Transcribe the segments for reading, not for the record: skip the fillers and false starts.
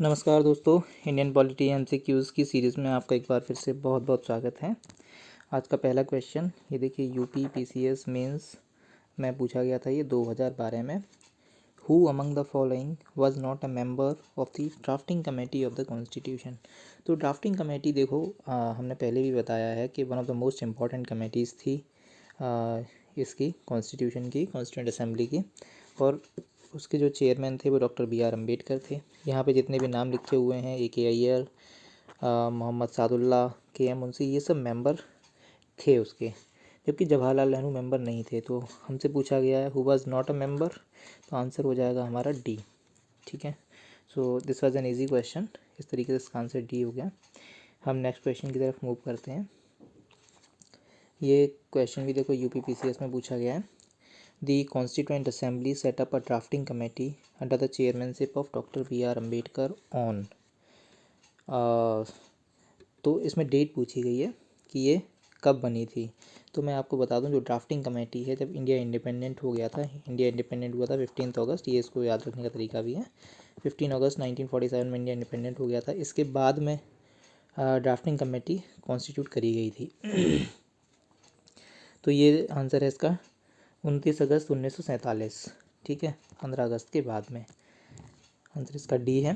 नमस्कार दोस्तों, Indian polity MCQs की सीरीज़ में आपका एक बार फिर से बहुत बहुत स्वागत है। आज का पहला क्वेश्चन ये देखिए, यूपी पीसीएस मेंस में पूछा गया था ये 2012 में। Who among the following was not a member of the drafting committee of the constitution. तो ड्राफ्टिंग कमेटी देखो, हमने पहले भी बताया है कि one of the most important committees थी इसकी कॉन्स्टिट्यूशन की, कॉन्स्टिट्यूंट असेंबली की, और उसके जो चेयरमैन थे वो डॉक्टर BR अम्बेडकर थे। यहाँ पे जितने भी नाम लिखे हुए हैं, AK अय्यर, मोहम्मद सादुल्ला, KM मुंशी, ये सब मेंबर थे उसके, जबकि जवाहरलाल नेहरू मेंबर नहीं थे। तो हमसे पूछा गया है who was not a member, तो आंसर हो जाएगा हमारा डी। ठीक है, so this was an easy question. इस तरीके से इसका आंसर डी हो गया। हम नेक्स्ट क्वेश्चन की तरफ मूव करते हैं। ये क्वेश्चन भी देखो UPPCS में पूछा गया है। The Constituent Assembly set up a drafting committee under the chairmanship of Dr. BR Ambedkar on तो इसमें डेट पूछी गई है कि ये कब बनी थी। तो मैं आपको बता दूं, जो ड्राफ्टिंग कमेटी है, जब इंडिया इंडिपेंडेंट हो गया था, इंडिया इंडिपेंडेंट हुआ था 15 अगस्त, ये इसको याद रखने का तरीका भी है। 15 अगस्त 1947 में इंडिया इंडिपेंडेंट हो गया था। इसके बाद में ड्राफ्टिंग कमेटी कॉन्स्टिट्यूट करी गई थी। तो ये आंसर है इसका 29 अगस्त 1947। ठीक है, 15 अगस्त के बाद में। आंसर इसका डी है।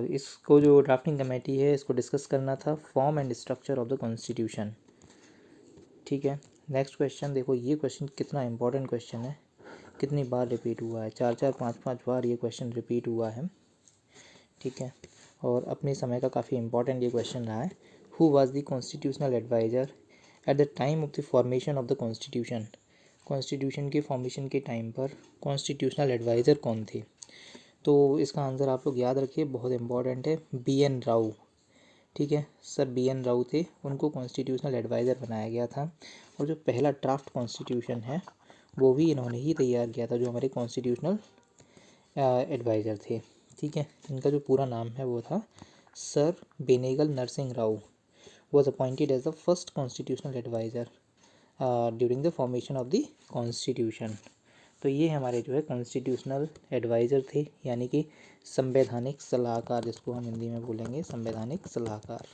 इसको जो ड्राफ्टिंग कमेटी है, इसको डिस्कस करना था form and structure of the constitution. ठीक है, नेक्स्ट क्वेश्चन देखो, ये क्वेश्चन कितना इंपॉर्टेंट क्वेश्चन है, कितनी बार रिपीट हुआ है, 4-4 5-5 बार ये क्वेश्चन रिपीट हुआ है। ठीक है, और अपने समय का काफ़ी इंपॉर्टेंट ये क्वेश्चन रहा है। Who was the constitutional adviser at the time of the formation of the constitution. Constitution के फॉर्मेशन के टाइम पर कॉन्स्टिट्यूशनल एडवाइज़र कौन थे। तो इसका आंसर आप लोग याद रखिए, बहुत इंपॉर्टेंट है, BN राव। ठीक है, सर BN राव थे, उनको कॉन्स्टिट्यूशनल एडवाइज़र बनाया गया था। और जो पहला ड्राफ्ट कॉन्स्टिट्यूशन है वो भी इन्होंने ही तैयार किया था, जो हमारे कॉन्स्टिट्यूशनल एडवाइज़र थे। ठीक है, इनका जो पूरा नाम है वो था sir Benegal Narsing Rau. Was appointed as the first constitutional adviser during the formation of the constitution. तो ये हमारे जो है कॉन्स्टिट्यूशनल एडवाइज़र थे, यानी कि संवैधानिक सलाहकार, जिसको हम हिंदी में बोलेंगे संवैधानिक सलाहकार।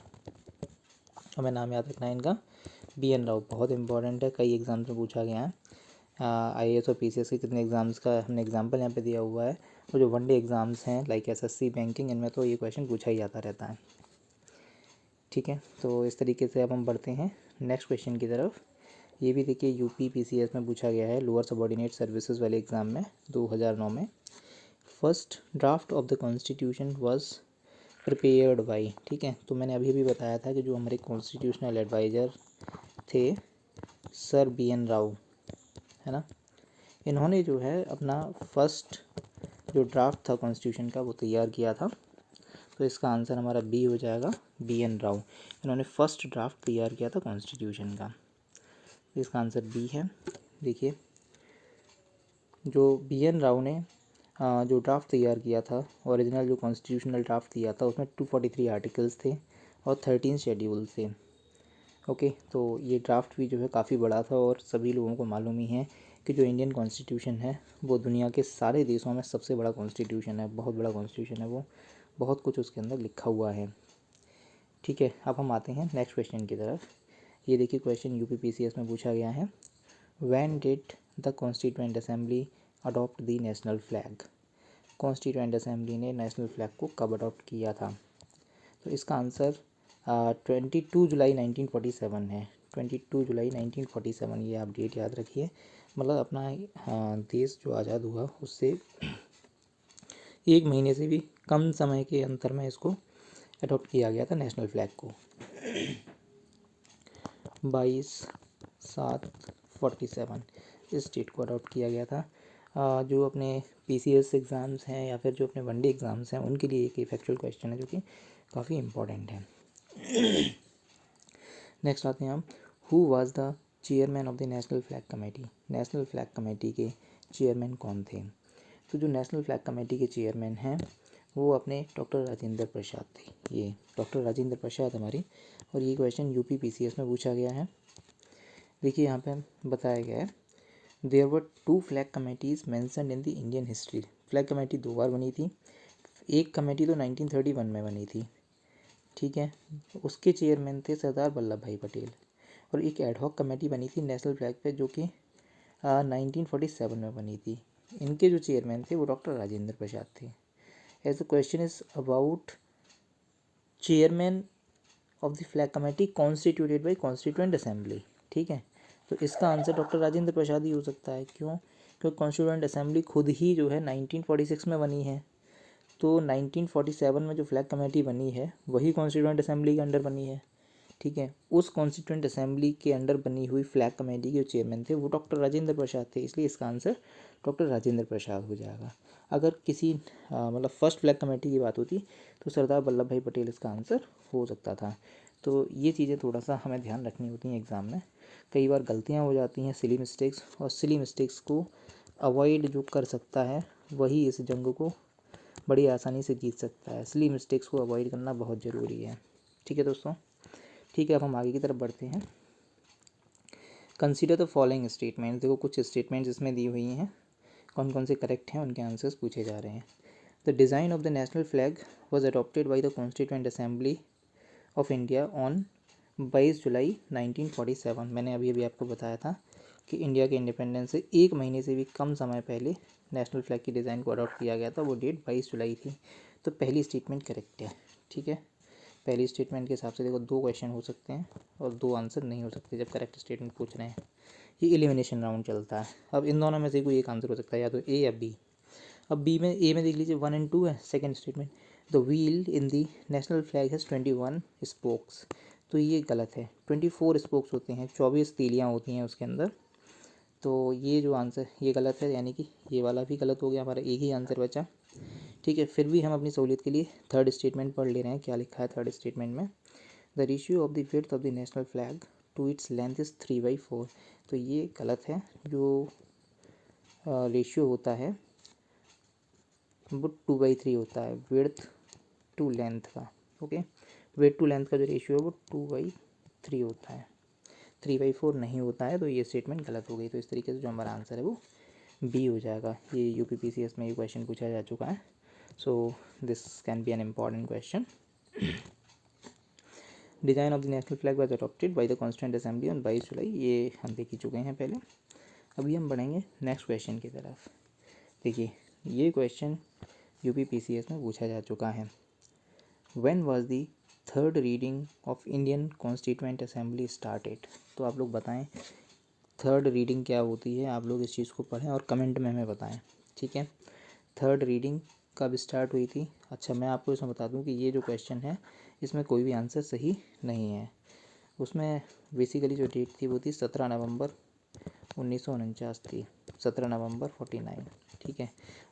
हमें नाम याद रखना है इनका, BN राव। बहुत इंपॉर्टेंट है, कई एग्जाम्स में पूछा गया है। IAS और PCS के कितने एग्ज़ाम्स का हमने एग्जाम्पल यहाँ पे दिया हुआ है। और जो वनडे एग्ज़ाम्स हैं लाइक SSC बैंकिंग, इनमें तो ये क्वेश्चन पूछा ही जाता रहता है। ठीक है, तो इस तरीके से अब हम बढ़ते हैं नेक्स्ट क्वेश्चन की तरफ। ये भी देखिए UPPCS में पूछा गया है, लोअर सबऑर्डिनेट सर्विसेज वाले एग्ज़ाम में 2009 में। First draft of the constitution was prepared by. ठीक है, तो मैंने अभी भी बताया था कि जो हमारे कॉन्स्टिट्यूशनल एडवाइज़र थे सर BN राव, है ना, इन्होंने जो है अपना फर्स्ट जो ड्राफ्ट था कॉन्स्टिट्यूशन का वो तैयार किया था। तो इसका आंसर हमारा बी हो जाएगा, BN राव। इन्होंने फर्स्ट ड्राफ्ट तैयार किया था कॉन्स्टिट्यूशन का, इसका आंसर बी है। देखिए, जो BN राव ने जो ड्राफ्ट तैयार किया था, ओरिजिनल जो कॉन्स्टिट्यूशनल ड्राफ्ट दिया था, उसमें 243 आर्टिकल्स थे और 13 शेड्यूल थे। ओके, तो ये ड्राफ्ट भी जो है काफ़ी बड़ा था, और सभी लोगों को मालूम ही है कि जो इंडियन कॉन्स्टिट्यूशन है वो दुनिया के सारे देशों में सबसे बड़ा कॉन्स्टिट्यूशन है, बहुत बड़ा कॉन्स्टिट्यूशन है वो, बहुत कुछ उसके अंदर लिखा हुआ है। ठीक है, अब हम आते हैं नेक्स्ट क्वेश्चन की तरफ। ये देखिए, क्वेश्चन UPPCS में पूछा गया है, when did the constituent assembly adopt the national flag. Constituent assembly ने नेशनल फ्लैग को कब अडॉप्ट किया था। तो इसका आंसर 22 जुलाई 1947 है। 22 जुलाई 1947, ये आप डेट याद रखिए। मतलब अपना देश जो आज़ाद हुआ उससे एक महीने से भी कम समय के अंतर में इसको अडॉप्ट किया गया था, नेशनल फ्लैग को। 22/7/47 इस डेट को अडॉप्ट किया गया था। जो अपने PCS एग्ज़ाम्स हैं या फिर जो अपने वनडे एग्ज़ाम्स हैं, उनके लिए एक फैक्चुअल क्वेश्चन है जो कि काफ़ी इम्पोर्टेंट है। नेक्स्ट आते हैं हम, who was the chairman of the national flag committee. National flag committee के चेयरमैन कौन थे। तो जो नेशनल फ्लैग कमेटी के चेयरमैन हैं वो अपने डॉक्टर राजेंद्र प्रसाद थे। ये डॉक्टर राजेंद्र प्रसाद हमारी, और ये क्वेश्चन UPPCS में पूछा गया है। देखिए, यहाँ पे बताया गया है, there were 2 flag committees mentioned in the Indian history. Flag committee 2 बार बनी थी। एक कमेटी तो 1931 में बनी थी, ठीक है, उसके चेयरमैन थे सरदार वल्लभ भाई पटेल। और एक एडहॉक कमेटी बनी थी नेशनल फ्लैग पे, जो कि 1947 में बनी थी। इनके जो चेयरमैन थे वो डॉक्टर राजेंद्र प्रसाद थे। As the question is about chairman of the flag committee constituted by constituent assembly, ठीक है, तो इसका आंसर डॉक्टर राजेंद्र प्रसाद ही हो सकता है। क्यों? क्योंकि कॉन्स्टिट्यूएंट असेंबली खुद ही जो है 1946 में बनी है, तो 1947 में जो फ्लैग कमेटी बनी है वही कॉन्स्टिट्यूएंट असेंबली के अंडर बनी है, ठीक है। उस कॉन्स्टिट्यूएंट असेंबली के अंडर बनी हुई फ्लैग कमेटी के जो चेयरमैन थे वो डॉक्टर राजेंद्र प्रसाद थे, इसलिए इसका आंसर डॉक्टर राजेंद्र प्रसाद हो जाएगा। अगर किसी मतलब फर्स्ट फ्लैग कमेटी की बात होती तो सरदार वल्लभ भाई पटेल इसका आंसर हो सकता था। तो ये चीज़ें थोड़ा सा हमें ध्यान रखनी होती हैं एग्ज़ाम में। कई बार गलतियाँ हो जाती हैं, सिली मिस्टेक्स, और सिली मिस्टेक्स को अवॉइड जो कर सकता है वही इस जंग को बड़ी आसानी से जीत सकता है। सिली मिस्टेक्स को अवॉइड करना बहुत ज़रूरी है, ठीक है दोस्तों। ठीक है, अब हम आगे की तरफ बढ़ते हैं। Consider the following statement. देखो कुछ स्टेटमेंट्स इसमें दी हुई हैं, कौन कौन से करेक्ट हैं उनके आंसर्स पूछे जा रहे हैं। The design of the national flag was adopted by the constituent assembly of India on 22 जुलाई 1947। मैंने अभी अभी आपको बताया था कि इंडिया के इंडिपेंडेंस से एक महीने से भी कम समय पहले नेशनल फ्लैग की डिज़ाइन को अडॉप्ट किया गया था, वो डेट 22 जुलाई थी। तो पहली स्टेटमेंट करेक्ट है, ठीक है। पहली स्टेटमेंट के हिसाब से देखो 2 क्वेश्चन हो सकते हैं और 2 आंसर नहीं हो सकते जब करेक्ट स्टेटमेंट पूछ रहे हैं। ये एलिमिनेशन राउंड चलता है। अब इन दोनों में से कोई एक आंसर हो सकता है, या तो ए या बी। अब बी में, ए में देख लीजिए 1 और 2 है। Second statement, the wheel in the national flag has 21 spokes, तो ये गलत है। 24 स्पोक्स होते हैं, 24 तीलियाँ होती हैं उसके अंदर। तो ये जो आंसर ये गलत है, यानी कि ये वाला भी गलत हो गया, हमारा एक ही आंसर बचा, ठीक है। फिर भी हम अपनी सहूलियत के लिए थर्ड स्टेटमेंट पढ़ ले रहे हैं। क्या लिखा है थर्ड स्टेटमेंट में? The ratio of the width of the national flag to its length is 3/4। तो ये गलत है। जो रेशियो होता है वो 2/3 होता है विड्थ टू लेंथ का, ओके। विड्थ टू लेंथ का जो रेशियो है वो 2/3 होता है, 3/4 नहीं होता है। तो ये स्टेटमेंट गलत हो गई। तो इस तरीके से जो हमारा आंसर है वो बी हो जाएगा। ये UPPCS में ये क्वेश्चन पूछा जा चुका है, so this can be an important question. Design of the national flag was adopted by the constituent assembly on 22 जुलाई, ये हम देख ही चुके हैं पहले। अभी हम बढ़ेंगे नेक्स्ट क्वेश्चन की तरफ। देखिए ये क्वेश्चन UPPCS में पूछा जा चुका है। When was the third reading of Indian constituent assembly started? तो आप लोग बताएं थर्ड रीडिंग क्या होती है। आप लोग इस चीज़ को पढ़ें और कमेंट में हमें बताएं, ठीक है। थर्ड रीडिंग कब स्टार्ट हुई थी? अच्छा, मैं आपको इसमें बता दूं कि ये जो क्वेश्चन है इसमें कोई भी आंसर सही नहीं है। उसमें बेसिकली जो डेट थी वो थी 17 नवंबर 1949 थी, 17 नवंबर 49, ठीक है।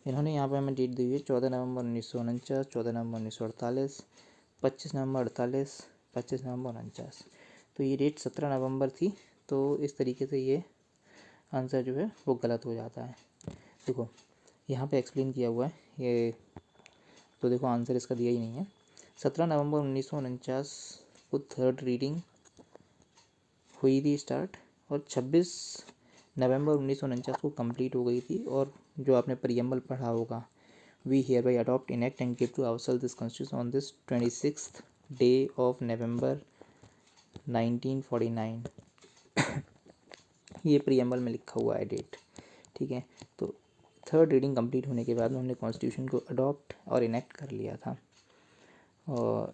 इन्होंने यहाँ पे हमें डेट दी हुई है 14 नवंबर 1949, 14 नवंबर 1948, 25 नवंबर 48, 25 नवंबर 49। तो ये डेट 17 नवंबर थी। तो इस तरीके से ये आंसर जो है वो गलत हो जाता है। देखो यहाँ पे एक्सप्लेन किया हुआ है ये, तो देखो आंसर इसका दिया ही नहीं है। 17 नवंबर 1949 को थर्ड रीडिंग हुई थी स्टार्ट, और 26 नवंबर 1949 को कंप्लीट हो गई थी। और जो आपने प्रीएम्बल पढ़ा होगा, we hereby adopt enact and give to ourselves this constitution on this 26th day of November 1949। ये प्रीएम्बल में लिखा हुआ है डेट, ठीक है। तो थर्ड रीडिंग कंप्लीट होने के बाद उन्होंने कॉन्स्टिट्यूशन को अडॉप्ट और इनेक्ट कर लिया था। और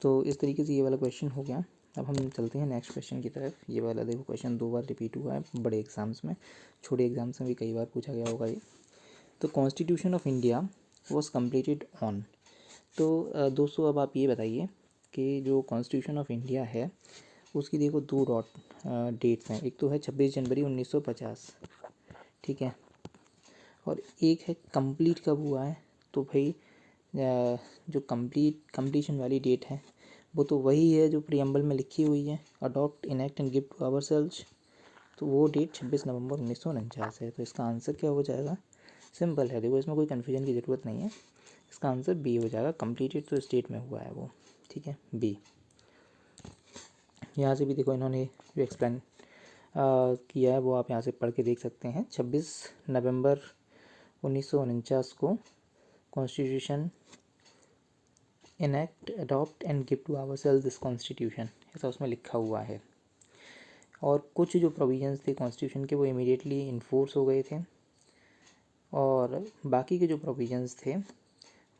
तो इस तरीके से ये वाला क्वेश्चन हो गया। अब हम चलते हैं नेक्स्ट क्वेश्चन की तरफ। ये वाला देखो क्वेश्चन 2 बार रिपीट हुआ है बड़े एग्जाम्स में, छोटे एग्जाम्स में भी कई बार पूछा गया होगा ये। तो constitution of India was completed on. तो दोस्तों अब आप ये बताइए कि जो कॉन्स्टिट्यूशन ऑफ इंडिया है उसकी देखो 2 डेट्स हैं। एक तो है 26 जनवरी 1950, ठीक है, और एक है कंप्लीट कब हुआ है। तो भाई जो कंप्लीशन वाली डेट है वो तो वही है जो प्रीएम्बल में लिखी हुई है, adopt enact and give to ourselves. तो वो डेट 26 नवंबर 1949 है। तो इसका आंसर क्या हो जाएगा? सिंपल है, देखो इसमें कोई कन्फ्यूजन की ज़रूरत नहीं है। इसका आंसर बी हो जाएगा। कंप्लीटेड तो स्टेट में हुआ है वो, ठीक है, बी। यहाँ से भी देखो इन्होंने जो एक्सप्लेन किया है वो आप यहाँ से पढ़ के देख सकते हैं। 26 नवंबर 1949 को constitution enact adopt and give to our self this constitution, ऐसा उसमें लिखा हुआ है। और कुछ जो प्रोविजंस थे कॉन्स्टिट्यूशन के वो इमीडिएटली इन्फोर्स हो गए थे, और बाकी के जो प्रोविजंस थे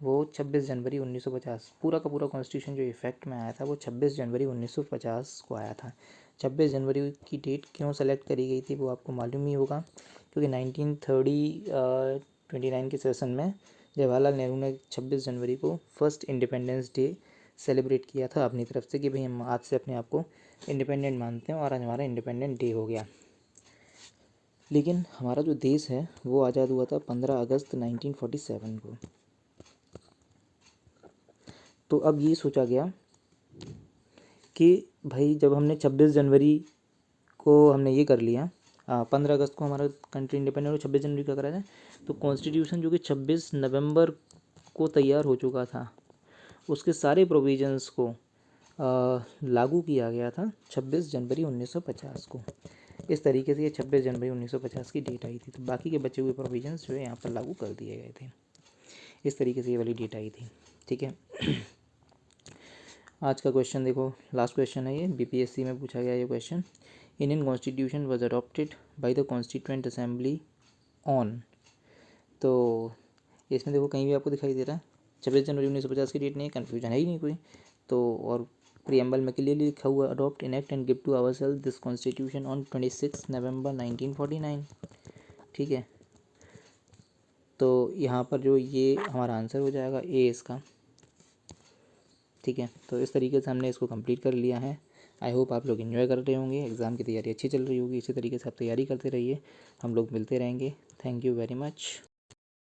वो 26 जनवरी 1950, पूरा का पूरा कॉन्स्टिट्यूशन जो इफ़ेक्ट में आया था वो 26 जनवरी 1950 को आया था। 26 जनवरी की डेट क्यों सेलेक्ट करी गई थी वो आपको मालूम ही होगा, क्योंकि 1929 के सेशन में जवाहरलाल नेहरू ने 26 जनवरी को फर्स्ट इंडिपेंडेंस डे सेलिब्रेट किया था अपनी तरफ से कि भाई हम आज से अपने आप को इंडिपेंडेंट मानते हैं, और आज हमारा इंडिपेंडेंट डे हो गया। लेकिन हमारा जो देश है वो आज़ाद हुआ था 15 अगस्त 1947 को। तो अब ये सोचा गया कि भाई जब हमने 26 जनवरी को हमने ये कर लिया, 15 अगस्त को हमारा कंट्री इंडिपेंडेंट और 26 जनवरी का करा जाए, तो कॉन्स्टिट्यूशन जो कि 26 नवंबर को तैयार हो चुका था उसके सारे प्रोविजंस को लागू किया गया था 26 जनवरी 1950 को। इस तरीके से ये 26 जनवरी 1950 की डेट आई थी। तो बाकी के बचे हुए प्रोविजंस जो है यहाँ पर लागू कर दिए गए थे। इस तरीके से ये वाली डेट आई थी। ठीक है। आज का क्वेश्चन देखो, लास्ट क्वेश्चन है ये, बीपीएससी में पूछा गया ये question. Indian constitution was adopted by the constituent assembly on. तो इसमें देखो कहीं भी आपको दिखाई दे रहा है 26 जनवरी 1950 की डेट नहीं है, कन्फ्यूजन है ही नहीं कोई। तो और प्रीएम्बल में क्लियरली लिखा हुआ adopt enact and give to ourself this constitution on 26 नवंबर 1949। ठीक है। तो यहाँ पर जो ये हमारा आंसर हो जाएगा ए इसका। ठीक है। तो इस तरीके से हमने इसको कंप्लीट कर लिया है। आई होप आप लोग एंजॉय कर रहे होंगे, एग्ज़ाम की तैयारी अच्छी चल रही होगी। इसी तरीके से आप तैयारी करते रहिए, हम लोग मिलते रहेंगे। Thank you very much.